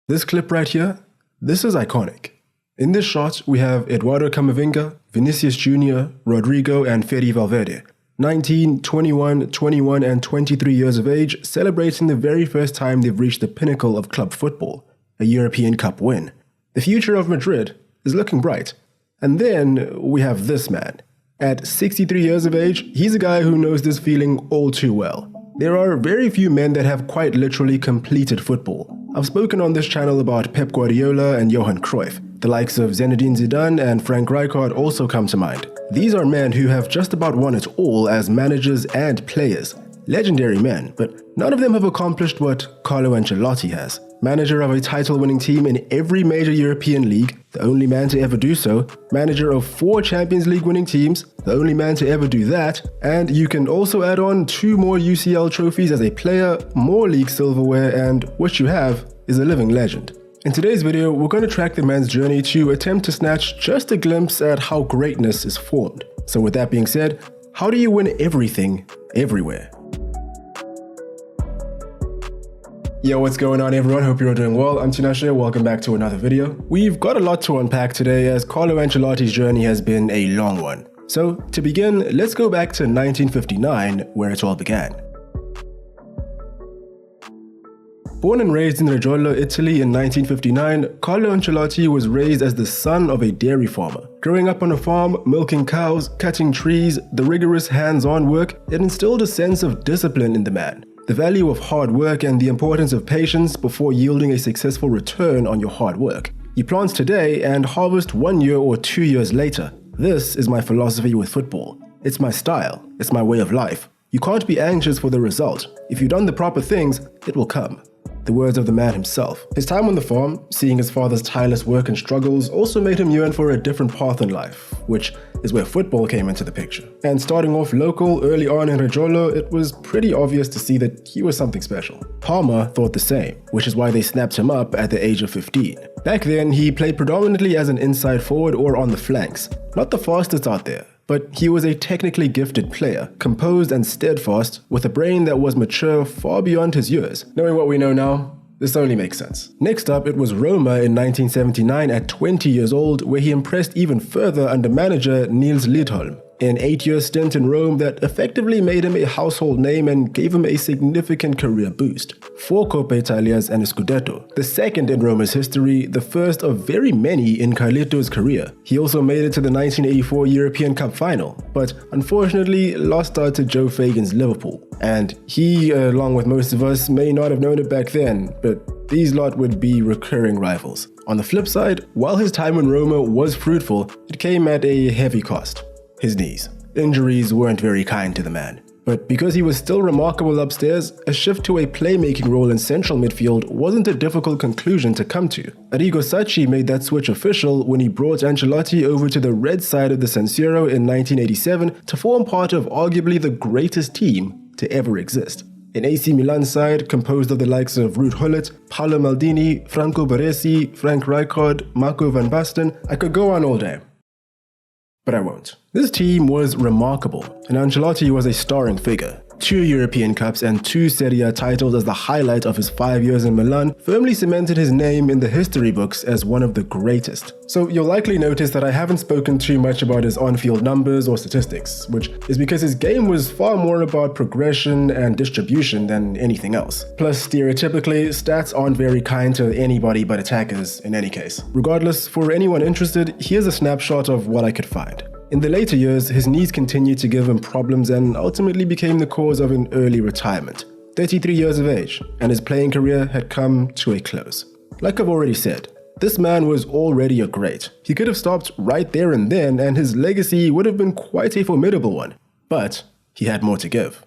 This clip right here, this is iconic. In this shot, we have Eduardo Camavinga, Vinicius Jr., Rodrigo, and Fede Valverde, 19, 21, 21, and 23 years of age, celebrating the very first time they've reached the pinnacle of club football, a European Cup win. The future of Madrid is looking bright. And then we have this man. At 63 years of age, he's a guy who knows this feeling all too well. There are very few men that have quite literally completed football. I've spoken on this channel about Pep Guardiola and Johan Cruyff. The likes of Zinedine Zidane and Frank Rijkaard also come to mind. These are men who have just about won it all as managers and players. Legendary men, but none of them have accomplished what Carlo Ancelotti has. Manager of a title-winning team in every major European league, the only man to ever do so, manager of 4 Champions League winning teams, the only man to ever do that, and you can also add on 2 more UCL trophies as a player, more league silverware, and what you have is a living legend. In today's video, we're going to track the man's journey to attempt to snatch just a glimpse at how greatness is formed. So with that being said, how do you win everything, everywhere? Yo, what's going on everyone? Hope you're all doing well. I'm Tinashe, welcome back to another video. We've got a lot to unpack today as Carlo Ancelotti's journey has been a long one. So to begin, let's go back to 1959 where it all began. Born and raised in Reggio, Italy in 1959, Carlo Ancelotti was raised as the son of a dairy farmer. Growing up on a farm, milking cows, cutting trees, the rigorous hands-on work, it instilled a sense of discipline in the man. The value of hard work and the importance of patience before yielding a successful return on your hard work. You plant today and harvest 1 year or 2 years later. This is my philosophy with football. It's my style. It's my way of life. You can't be anxious for the result. If you've done the proper things, it will come. The words of the man himself. His time on the farm, seeing his father's tireless work and struggles, also made him yearn for a different path in life, which is where football came into the picture. And starting off local early on in Reggio, it was pretty obvious to see that he was something special. Parma thought the same, which is why they snapped him up at the age of 15. Back then, he played predominantly as an inside forward or on the flanks. Not the fastest out there, but he was a technically gifted player, composed and steadfast, with a brain that was mature far beyond his years. Knowing what we know now, this only makes sense. Next up, it was Roma in 1979 at 20 years old, where he impressed even further under manager Nils Lidholm. An 8-year stint in Rome that effectively made him a household name and gave him a significant career boost. 4 Coppa Italias and a Scudetto, the second in Roma's history, the first of very many in Carlito's career. He also made it to the 1984 European Cup final, but unfortunately lost out to Joe Fagan's Liverpool. And he, along with most of us, may not have known it back then, but these lot would be recurring rivals. On the flip side, while his time in Roma was fruitful, it came at a heavy cost. His knees. Injuries weren't very kind to the man. But because he was still remarkable upstairs, a shift to a playmaking role in central midfield wasn't a difficult conclusion to come to. Arrigo Sacchi made that switch official when he brought Ancelotti over to the red side of the San Siro in 1987 to form part of arguably the greatest team to ever exist. An AC Milan side composed of the likes of Ruud Gullit, Paolo Maldini, Franco Baresi, Frank Rijkaard, Marco van Basten. I could go on all day, but I won't. This team was remarkable, and Ancelotti was a starring figure. 2 European Cups and 2 Serie A titles as the highlight of his 5 years in Milan firmly cemented his name in the history books as one of the greatest. So you'll likely notice that I haven't spoken too much about his on-field numbers or statistics, which is because his game was far more about progression and distribution than anything else. Plus, stereotypically, stats aren't very kind to anybody but attackers in any case. Regardless, for anyone interested, here's a snapshot of what I could find. In the later years, his knees continued to give him problems and ultimately became the cause of an early retirement. 33 years of age, and his playing career had come to a close. Like I've already said, this man was already a great. He could have stopped right there and then, and his legacy would have been quite a formidable one. But he had more to give.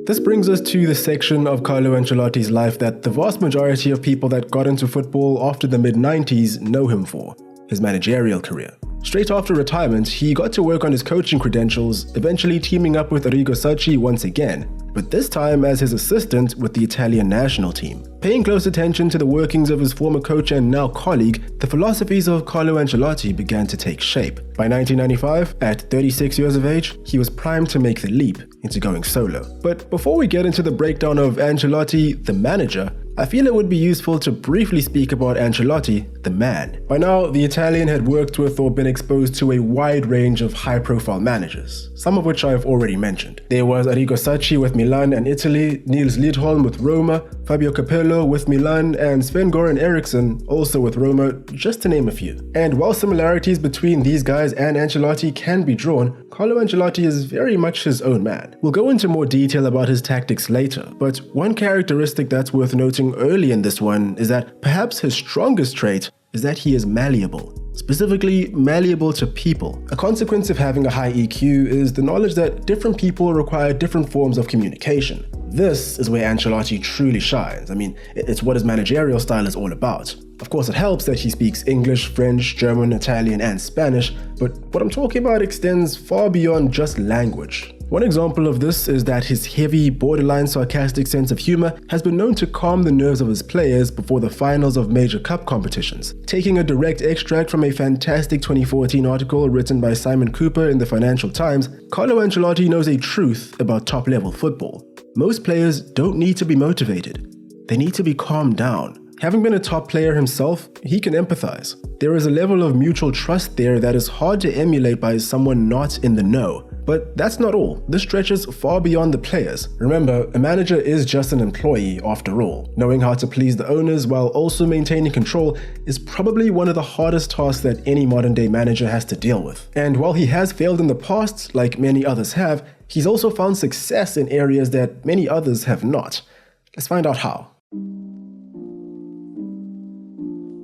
This brings us to the section of Carlo Ancelotti's life that the vast majority of people that got into football after the mid-90s know him for. his managerial career. Straight after retirement, he got to work on his coaching credentials, eventually teaming up with Arrigo Sacchi once again, but this time as his assistant with the Italian national team. Paying close attention to the workings of his former coach and now colleague, the philosophies of Carlo Ancelotti began to take shape. By 1995, at 36 years of age, he was primed to make the leap into going solo. But before we get into the breakdown of Ancelotti, the manager, I feel it would be useful to briefly speak about Ancelotti, the man. By now, the Italian had worked with or been exposed to a wide range of high-profile managers, some of which I've already mentioned. There was Arrigo Sacchi with Milan and Italy, Niels Lidholm with Roma, Fabio Capello with Milan, and Sven-Goran Eriksson also with Roma, just to name a few. And while similarities between these guys and Ancelotti can be drawn, Carlo Ancelotti is very much his own man. We'll go into more detail about his tactics later, but one characteristic that's worth noting early in this one is that perhaps his strongest trait is that he is malleable. Specifically, malleable to people. A consequence of having a high EQ is the knowledge that different people require different forms of communication. This is where Ancelotti truly shines. I mean, it's what his managerial style is all about. Of course, it helps that he speaks English, French, German, Italian, and Spanish, but what I'm talking about extends far beyond just language. One example of this is that his heavy, borderline sarcastic sense of humor has been known to calm the nerves of his players before the finals of major cup competitions. Taking a direct extract from a fantastic 2014 article written by Simon Cooper in the Financial Times, Carlo Ancelotti knows a truth about top-level football. Most players don't need to be motivated. They need to be calmed down. Having been a top player himself, he can empathize. There is a level of mutual trust there that is hard to emulate by someone not in the know. But that's not all. This stretches far beyond the players. Remember, a manager is just an employee after all. Knowing how to please the owners while also maintaining control is probably one of the hardest tasks that any modern-day manager has to deal with. And while he has failed in the past, like many others have, he's also found success in areas that many others have not. Let's find out how.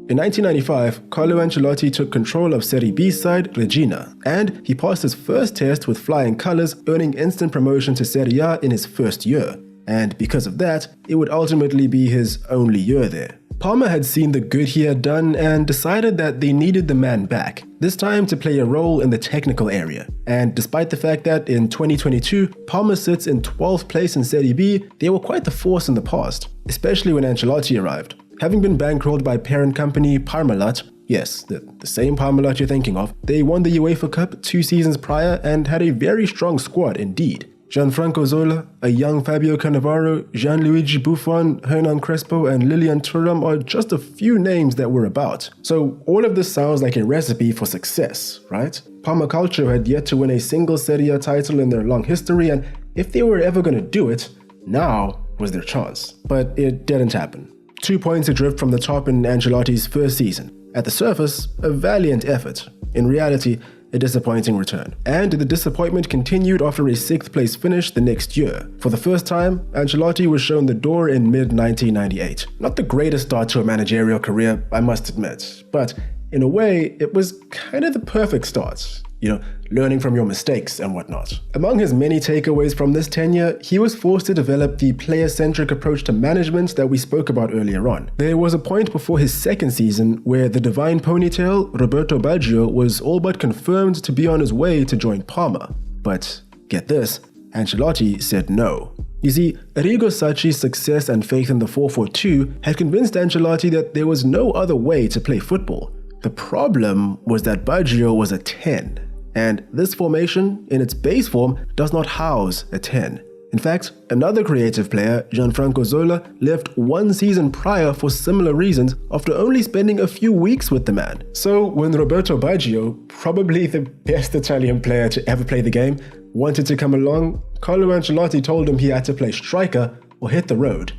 In 1995, Carlo Ancelotti took control of Serie B side Regina, and he passed his first test with flying colours, earning instant promotion to Serie A in his first year. And because of that, it would ultimately be his only year there. Parma had seen the good he had done and decided that they needed the man back, this time to play a role in the technical area. And despite the fact that in 2022, Parma sits in 12th place in Serie B, they were quite the force in the past, especially when Ancelotti arrived. Having been bankrolled by parent company Parmalat, yes, the same Parmalat you're thinking of, they won the UEFA Cup 2 seasons prior and had a very strong squad indeed. Gianfranco Zola, a young Fabio Cannavaro, Gianluigi Buffon, Hernan Crespo, and Lilian Thuram are just a few names that were about. So all of this sounds like a recipe for success, right? Parma Calcio had yet to win a single Serie A title in their long history, and if they were ever going to do it, now was their chance. But it didn't happen. 2 points adrift from the top in Ancelotti's first season. At the surface, a valiant effort. In reality, a disappointing return. And the disappointment continued after a 6th place finish the next year. For the first time, Ancelotti was shown the door in mid-1998. Not the greatest start to a managerial career, I must admit, but in a way, it was kind of the perfect start. Learning from your mistakes and whatnot. Among his many takeaways from this tenure, he was forced to develop the player-centric approach to management that we spoke about earlier on. There was a point before his second season where the divine ponytail, Roberto Baggio, was all but confirmed to be on his way to join Parma. But get this, Ancelotti said no. You see, Arrigo Sacchi's success and faith in the 4-4-2 had convinced Ancelotti that there was no other way to play football. The problem was that Baggio was a 10. And this formation, in its base form, does not house a 10. In fact, another creative player, Gianfranco Zola, left 1 season prior for similar reasons after only spending a few weeks with the man. So when Roberto Baggio, probably the best Italian player to ever play the game, wanted to come along, Carlo Ancelotti told him he had to play striker or hit the road.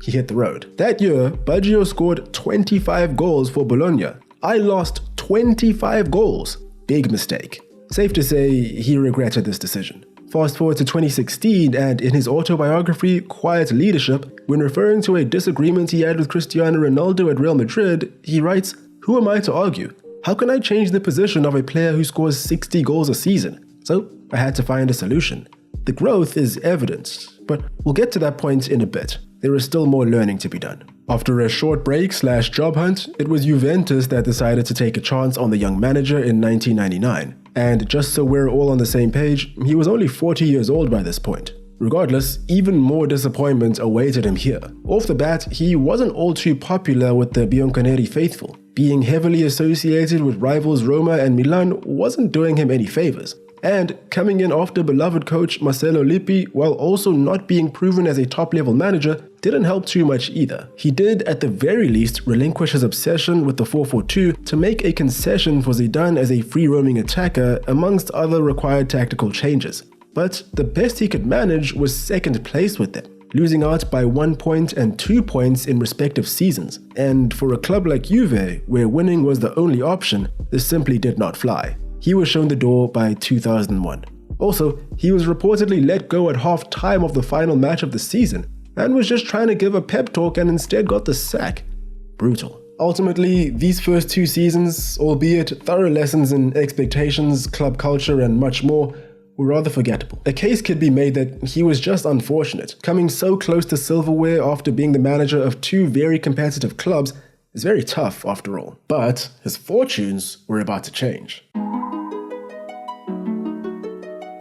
He hit the road. That year, Baggio scored 25 goals for Bologna. I lost 25 goals. Big mistake. Safe to say, he regretted this decision. Fast forward to 2016, and in his autobiography, Quiet Leadership, when referring to a disagreement he had with Cristiano Ronaldo at Real Madrid, he writes, "Who am I to argue? How can I change the position of a player who scores 60 goals a season? So I had to find a solution." The growth is evident, but we'll get to that point in a bit. There is still more learning to be done. After a short break/job hunt, it was Juventus that decided to take a chance on the young manager in 1999. And just so we're all on the same page, he was only 40 years old by this point. Regardless, even more disappointment awaited him here. Off the bat, he wasn't all too popular with the Bianconeri faithful. Being heavily associated with rivals Roma and Milan wasn't doing him any favors. And coming in after beloved coach Marcelo Lippi, while also not being proven as a top-level manager, didn't help too much either. He did, at the very least, relinquish his obsession with the 4-4-2 to make a concession for Zidane as a free-roaming attacker, amongst other required tactical changes. But the best he could manage was second place with them, losing out by 1 point and 2 points in respective seasons. And for a club like Juve, where winning was the only option, this simply did not fly. He was shown the door by 2001. Also, he was reportedly let go at half-time of the final match of the season and was just trying to give a pep talk and instead got the sack. Brutal. Ultimately, these first 2 seasons, albeit thorough lessons in expectations, club culture and much more, were rather forgettable. A case could be made that he was just unfortunate. Coming so close to silverware after being the manager of 2 very competitive clubs is very tough after all. But his fortunes were about to change.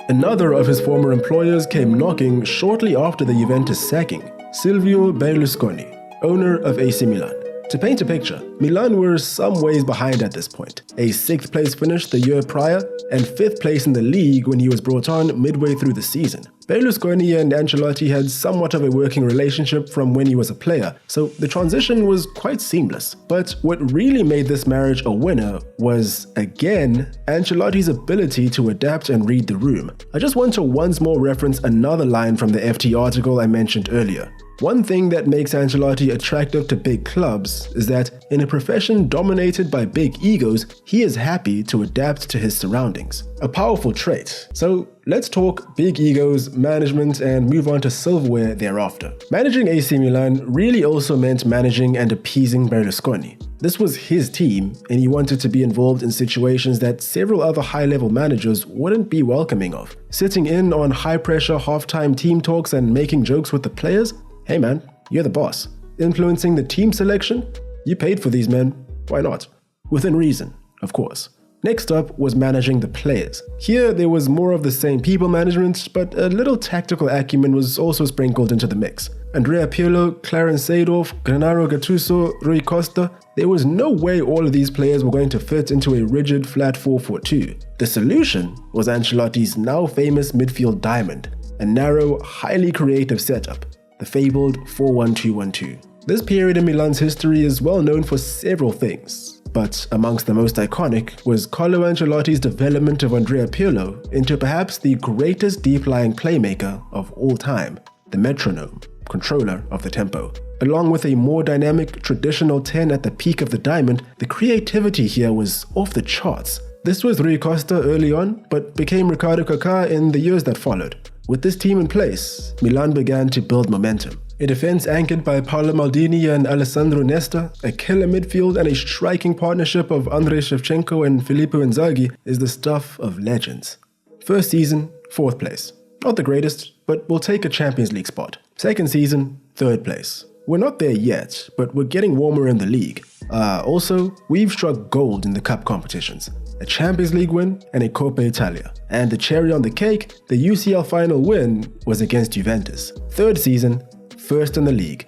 Another of his former employers came knocking shortly after the Juventus sacking, Silvio Berlusconi, owner of AC Milan. To paint a picture, Milan were some ways behind at this point, a 6th place finish the year prior and 5th place in the league when he was brought on midway through the season. Berlusconi and Ancelotti had somewhat of a working relationship from when he was a player, so the transition was quite seamless. But what really made this marriage a winner was, again, Ancelotti's ability to adapt and read the room. I just want to once more reference another line from the FT article I mentioned earlier. One thing that makes Ancelotti attractive to big clubs is that in a profession dominated by big egos, he is happy to adapt to his surroundings. A powerful trait. So let's talk big egos, management, and move on to silverware thereafter. Managing AC Milan really also meant managing and appeasing Berlusconi. This was his team, and he wanted to be involved in situations that several other high-level managers wouldn't be welcoming of. Sitting in on high-pressure halftime team talks and making jokes with the players? Hey man, you're the boss. Influencing the team selection? You paid for these men, why not? Within reason, of course. Next up was managing the players. Here there was more of the same people management, but a little tactical acumen was also sprinkled into the mix. Andrea Pirlo, Clarence Seedorf, Gennaro Gattuso, Rui Costa, there was no way all of these players were going to fit into a rigid flat 4-4-2. The solution was Ancelotti's now famous midfield diamond, a narrow, highly creative setup. The fabled 4-1-2-1-2. This period in Milan's history is well known for several things, but amongst the most iconic was Carlo Ancelotti's development of Andrea Pirlo into perhaps the greatest deep-lying playmaker of all time, the metronome, controller of the tempo. Along with a more dynamic, traditional 10 at the peak of the diamond, the creativity here was off the charts. This was Rui Costa early on, but became Ricardo Kaká in the years that followed. With this team in place, Milan began to build momentum. A defense anchored by Paolo Maldini and Alessandro Nesta, a killer midfield and a striking partnership of Andrei Shevchenko and Filippo Inzaghi is the stuff of legends. First season, 4th place. Not the greatest, but we'll take a Champions League spot. Second season, 3rd place. We're not there yet, but we're getting warmer in the league. Also, we've struck gold in the cup competitions. A Champions League win and a Coppa Italia. And the cherry on the cake, the UCL final win was against Juventus. 3rd season, 1st in the league.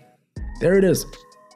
There it is.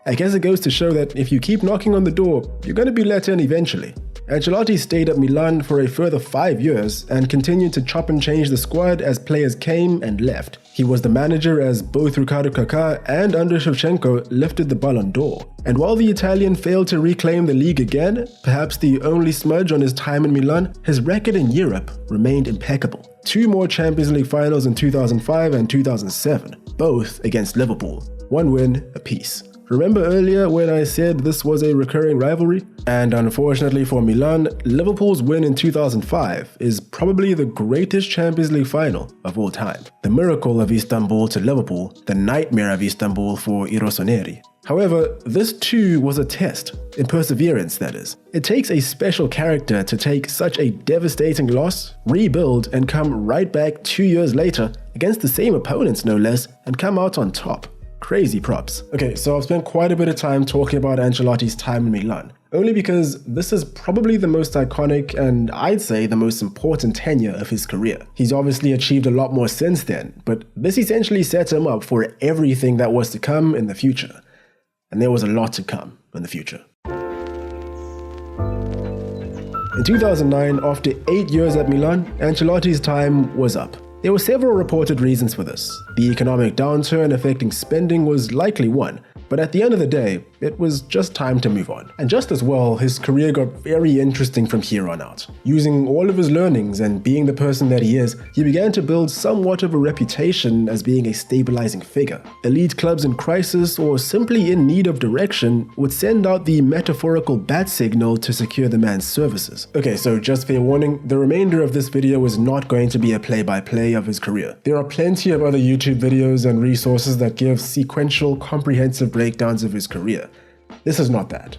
I guess it goes to show that if you keep knocking on the door, you're going to be let in eventually. Ancelotti stayed at Milan for a further 5 years and continued to chop and change the squad as players came and left. He was the manager as both Ricardo Kaká and Andrei Shevchenko lifted the Ballon d'Or. And while the Italian failed to reclaim the league again, perhaps the only smudge on his time in Milan, his record in Europe remained impeccable. 2 more Champions League finals in 2005 and 2007, both against Liverpool. 1 win apiece. Remember earlier when I said this was a recurring rivalry? And unfortunately for Milan, Liverpool's win in 2005 is probably the greatest Champions League final of all time. The miracle of Istanbul to Liverpool, the nightmare of Istanbul for I rossoneri. However, this too was a test, in perseverance that is. It takes a special character to take such a devastating loss, rebuild, and come right back 2 years later against the same opponents no less, and come out on top. Crazy props. Okay, so I've spent quite a bit of time talking about Ancelotti's time in Milan, only because this is probably the most iconic and I'd say the most important tenure of his career. He's obviously achieved a lot more since then, but this essentially set him up for everything that was to come in the future. And there was a lot to come in the future. In 2009, after 8 years at Milan, Ancelotti's time was up. There were several reported reasons for this. The economic downturn affecting spending was likely one, but at the end of the day, it was just time to move on. And just as well, his career got very interesting from here on out. Using all of his learnings and being the person that he is, he began to build somewhat of a reputation as being a stabilizing figure. Elite clubs in crisis or simply in need of direction would send out the metaphorical bat signal to secure the man's services. Okay, so just fair warning, the remainder of this video is not going to be a play-by-play of his career. There are plenty of other YouTube videos and resources that give sequential, comprehensive breakdowns of his career. This is not that.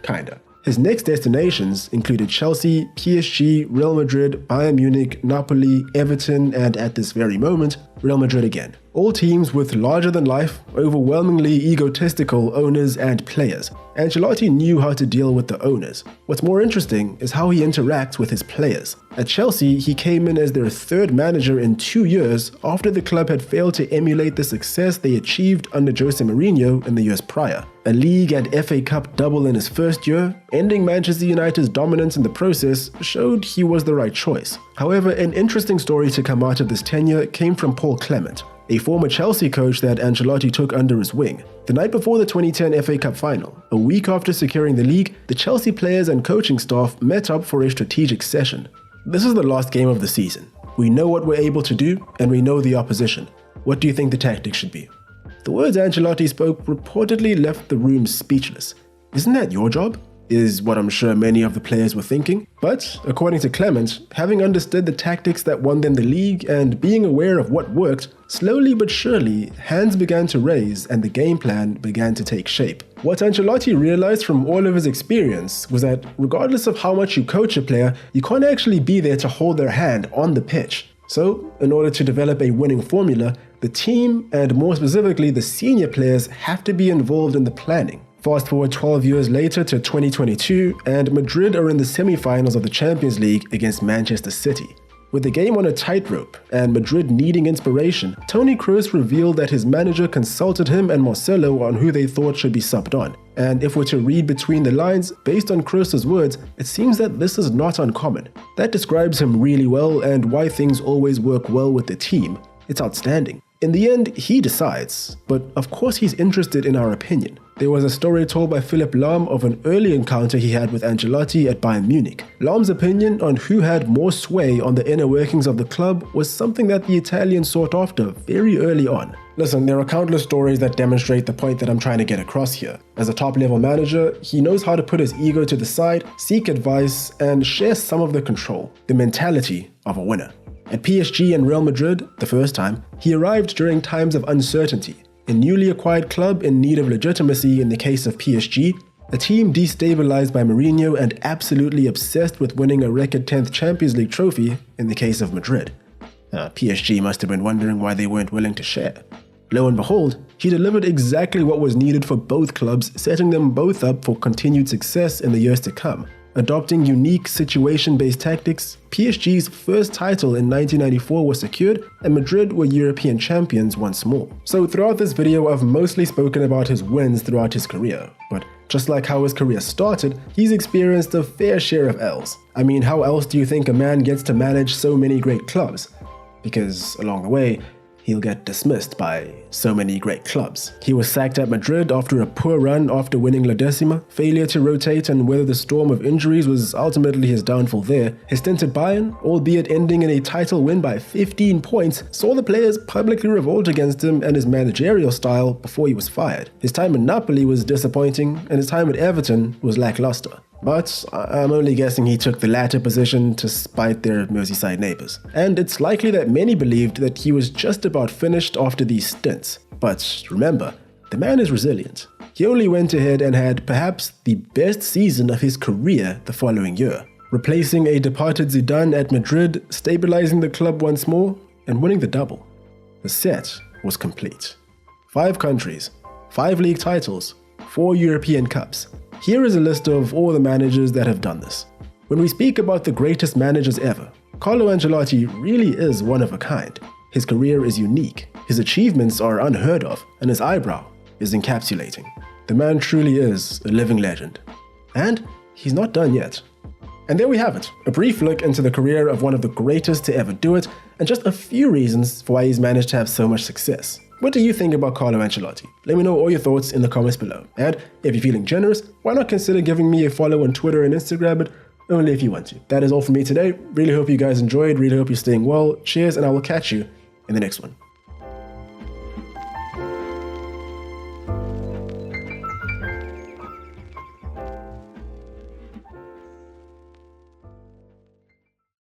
Kinda. His next destinations included Chelsea, PSG, Real Madrid, Bayern Munich, Napoli, Everton, and at this very moment, Real Madrid again. All teams with larger-than-life, overwhelmingly egotistical owners and players. Ancelotti knew how to deal with the owners. What's more interesting is how he interacts with his players. At Chelsea, he came in as their third manager in 2 years after the club had failed to emulate the success they achieved under Jose Mourinho in the years prior. A league and FA Cup double in his first year, ending Manchester United's dominance in the process, showed he was the right choice. However, an interesting story to come out of this tenure came from Paul Clement, a former Chelsea coach that Ancelotti took under his wing. The night before the 2010 FA Cup final, a week after securing the league, the Chelsea players and coaching staff met up for a strategic session. This is the last game of the season. We know what we're able to do, and we know the opposition. What do you think the tactics should be? The words Ancelotti spoke reportedly left the room speechless. Isn't that your job? Is what I'm sure many of the players were thinking. But, according to Clement, having understood the tactics that won them the league and being aware of what worked, slowly but surely, hands began to raise and the game plan began to take shape. What Ancelotti realized from all of his experience was that regardless of how much you coach a player, you can't actually be there to hold their hand on the pitch. So, in order to develop a winning formula, the team, and more specifically the senior players, have to be involved in the planning. Fast forward 12 years later to 2022, and Madrid are in the semi-finals of the Champions League against Manchester City. With the game on a tightrope and Madrid needing inspiration, Toni Kroos revealed that his manager consulted him and Marcelo on who they thought should be subbed on. And if we're to read between the lines, based on Kroos' words, it seems that this is not uncommon. That describes him really well and why things always work well with the team. It's outstanding. In the end, he decides, but of course he's interested in our opinion. There was a story told by Philipp Lahm of an early encounter he had with Ancelotti at Bayern Munich. Lahm's opinion on who had more sway on the inner workings of the club was something that the Italian sought after very early on. Listen, there are countless stories that demonstrate the point that I'm trying to get across here. As a top-level manager, he knows how to put his ego to the side, seek advice, and share some of the control, the mentality of a winner. At PSG and Real Madrid, the first time, he arrived during times of uncertainty. A newly acquired club in need of legitimacy in the case of PSG, a team destabilized by Mourinho and absolutely obsessed with winning a record 10th Champions League trophy in the case of Madrid. PSG must have been wondering why they weren't willing to share. Lo and behold, he delivered exactly what was needed for both clubs, setting them both up for continued success in the years to come. Adopting unique situation-based tactics, PSG's first title in 1994 was secured and Madrid were European champions once more. So throughout this video, I've mostly spoken about his wins throughout his career, but just like how his career started, he's experienced a fair share of L's. I mean, how else do you think a man gets to manage so many great clubs? Because along the way, he'll get dismissed by so many great clubs. He was sacked at Madrid after a poor run after winning La Decima. Failure to rotate and weather the storm of injuries was ultimately his downfall there. His stint at Bayern, albeit ending in a title win by 15 points, saw the players publicly revolt against him and his managerial style before he was fired. His time in Napoli was disappointing, and his time at Everton was lackluster. But I'm only guessing he took the latter position to spite their Merseyside neighbours. And it's likely that many believed that he was just about finished after these stints. But remember, the man is resilient. He only went ahead and had perhaps the best season of his career the following year, replacing a departed Zidane at Madrid, stabilizing the club once more, and winning the double. The set was complete. 5 countries, 5 league titles, 4 European Cups. Here is a list of all the managers that have done this. When we speak about the greatest managers ever, Carlo Ancelotti really is one of a kind. His career is unique, his achievements are unheard of, and his eyebrow is encapsulating. The man truly is a living legend. And he's not done yet. And there we have it, a brief look into the career of one of the greatest to ever do it, and just a few reasons for why he's managed to have so much success. What do you think about Carlo Ancelotti? Let me know all your thoughts in the comments below. And if you're feeling generous, why not consider giving me a follow on Twitter and Instagram, but only if you want to. That is all for me today. Really hope you guys enjoyed, really hope you're staying well. Cheers, and I will catch you in the next one.